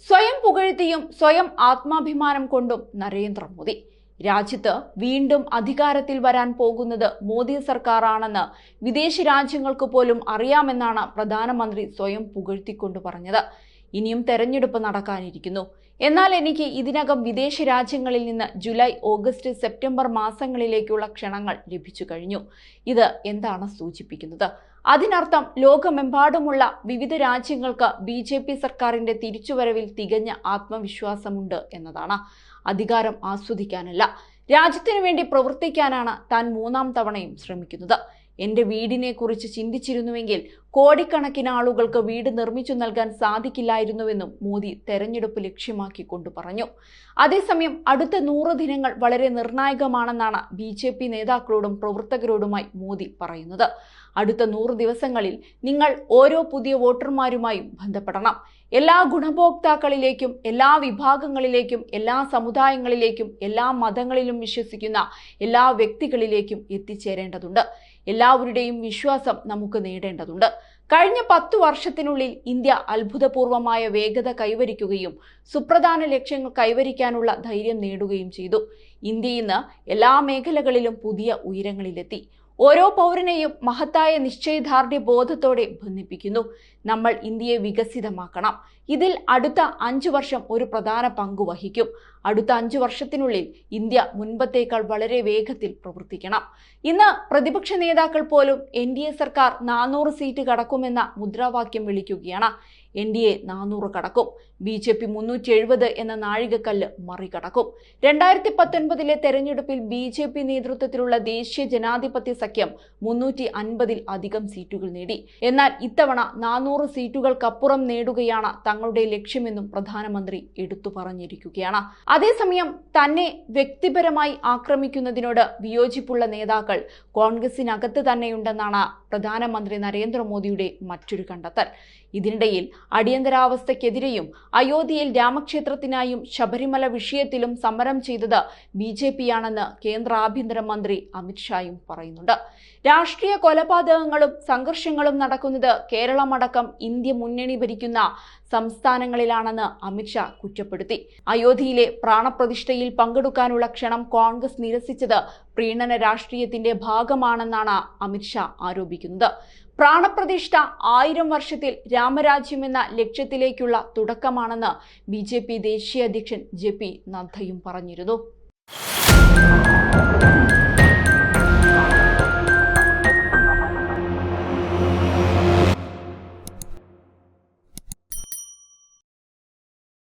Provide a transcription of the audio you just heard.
സ്വയം പുകഴ്ത്തിയും സ്വയം ആത്മാഭിമാനം കൊണ്ടും നരേന്ദ്രമോദി രാജ്യത്ത് വീണ്ടും അധികാരത്തിൽ വരാൻ പോകുന്നത് മോദി സർക്കാരാണെന്ന് വിദേശ രാജ്യങ്ങൾക്ക് പോലും അറിയാമെന്നാണ് പ്രധാനമന്ത്രി സ്വയം പുകഴ്ത്തിക്കൊണ്ട് പറഞ്ഞത്. ഇനിയും തെരഞ്ഞെടുപ്പ് നടക്കാനിരിക്കുന്നു. എന്നാൽ എനിക്ക് ഇതിനകം വിദേശ രാജ്യങ്ങളിൽ നിന്ന് ജൂലൈ, ഓഗസ്റ്റ്, സെപ്റ്റംബർ മാസങ്ങളിലേക്കുള്ള ക്ഷണങ്ങൾ ലഭിച്ചു കഴിഞ്ഞു. ഇത് എന്താണ് സൂചിപ്പിക്കുന്നത്? അതിനർത്ഥം ലോകമെമ്പാടുമുള്ള വിവിധ രാജ്യങ്ങൾക്ക് BJP സർക്കാരിന്റെ തിരിച്ചുവരവിൽ തികഞ്ഞ ആത്മവിശ്വാസമുണ്ട് എന്നതാണ്. അധികാരം ആസ്വദിക്കാനല്ല, രാജ്യത്തിനു വേണ്ടി പ്രവർത്തിക്കാനാണ് താൻ മൂന്നാം തവണയും ശ്രമിക്കുന്നത്. എന്റെ വീടിനെ കുറിച്ച് ചിന്തിച്ചിരുന്നുവെങ്കിൽ കോടിക്കണക്കിന് ആളുകൾക്ക് വീട് നിർമ്മിച്ചു നൽകാൻ സാധിക്കില്ലായിരുന്നുവെന്നും മോദി തെരഞ്ഞെടുപ്പ് ലക്ഷ്യമാക്കിക്കൊണ്ട് പറഞ്ഞു. അതേസമയം അടുത്ത 100 ദിനങ്ങൾ വളരെ നിർണായകമാണെന്നാണ് BJP നേതാക്കളോടും പ്രവർത്തകരോടുമായി മോദി പറയുന്നത്. അടുത്ത 100 ദിവസങ്ങളിൽ നിങ്ങൾ ഓരോ പുതിയ വോട്ടർമാരുമായും ബന്ധപ്പെടണം. എല്ലാ ഗുണഭോക്താക്കളിലേക്കും, എല്ലാ വിഭാഗങ്ങളിലേക്കും, എല്ലാ സമുദായങ്ങളിലേക്കും, എല്ലാ മതങ്ങളിലും വിശ്വസിക്കുന്ന എല്ലാ വ്യക്തികളിലേക്കും എത്തിച്ചേരേണ്ടതുണ്ട്. എല്ലാവരുടെയും വിശ്വാസം നമുക്ക് നേടേണ്ടതുണ്ട്. കഴിഞ്ഞ 10 വർഷത്തിനുള്ളിൽ ഇന്ത്യ അത്ഭുതപൂർവമായ വേഗത കൈവരിക്കുകയും സുപ്രധാന ലക്ഷ്യങ്ങൾ കൈവരിക്കാനുള്ള ധൈര്യം നേടുകയും ചെയ്തു. ഇന്ത്യ ഇന്ന് എല്ലാ മേഖലകളിലും പുതിയ ഉയരങ്ങളിലെത്തി. ഓരോ പൗരനെയും മഹത്തായ നിശ്ചയദാർഢ്യ ബോധത്തോടെ ബന്ധിപ്പിക്കുന്നു. നമ്മൾ ഇന്ത്യയെ വികസിതമാക്കണം. ഇതിൽ അടുത്ത 5 വർഷം ഒരു പ്രധാന പങ്ക് വഹിക്കും. അടുത്ത 5 വർഷത്തിനുള്ളിൽ ഇന്ത്യ മുൻപത്തേക്കാൾ വളരെ വേഗത്തിൽ പ്രവർത്തിക്കണം. ഇന്ന് പ്രതിപക്ഷ നേതാക്കൾ പോലും NDA സർക്കാർ 400 സീറ്റ് കടക്കുമെന്ന മുദ്രാവാക്യം വിളിക്കുകയാണ്. NDA 400 കടക്കും. BJP 370 എന്ന നാഴികക്കല്ല് മറികടക്കും. 2019 തെരഞ്ഞെടുപ്പിൽ BJP നേതൃത്വത്തിലുള്ള ദേശീയ ജനാധിപത്യ സഖ്യം 350 അധികം സീറ്റുകൾ നേടി. എന്നാൽ ഇത്തവണ 400 സീറ്റുകൾക്കപ്പുറം നേടുകയാണ് തങ്ങളുടെ ലക്ഷ്യമെന്നും പ്രധാനമന്ത്രി എടുത്തു പറഞ്ഞിരിക്കുകയാണ്. അതേസമയം തന്നെ വ്യക്തിപരമായി ആക്രമിക്കുന്നതിനോട് വിയോജിപ്പുള്ള നേതാക്കൾ കോൺഗ്രസിനകത്ത് തന്നെയുണ്ടെന്നാണ് പ്രധാനമന്ത്രി നരേന്ദ്രമോദിയുടെ മറ്റൊരു കണ്ടെത്തൽ. ഇതിനിടയിൽ അടിയന്തരാവസ്ഥയ്ക്കെതിരെയും അയോധ്യയിൽ രാമക്ഷേത്രത്തിനായും ശബരിമല വിഷയത്തിലും സമരം ചെയ്തത് BJP ആണെന്ന് കേന്ദ്ര ആഭ്യന്തരമന്ത്രി അമിത്ഷായും പറയുന്നുണ്ട്. രാഷ്ട്രീയ കൊലപാതകങ്ങളും സംഘർഷങ്ങളും നടക്കുന്നത് കേരളമടക്കം ഇന്ത്യ മുന്നണി ഭരിക്കുന്ന സംസ്ഥാനങ്ങളിലാണെന്ന് അമിത്ഷാ കുറ്റപ്പെടുത്തി. അയോധ്യയിലെ പ്രാണപ്രതിഷ്ഠയിൽ പങ്കെടുക്കാനുള്ള ക്ഷണം കോൺഗ്രസ് നിരസിച്ചത് പ്രീണന രാഷ്ട്രീയത്തിന്റെ ഭാഗമാണെന്നാണ് അമിത്ഷാ ആരോപിക്കുന്നത്. പ്രാണപ്രതിഷ്ഠ 1000 വർഷത്തിൽ രാമരാജ്യം എന്ന ലക്ഷ്യത്തിലേക്കുള്ള തുടക്കമാണെന്ന് BJP ദേശീയ അധ്യക്ഷൻ JP നദ്ദയും പറഞ്ഞിരുന്നു.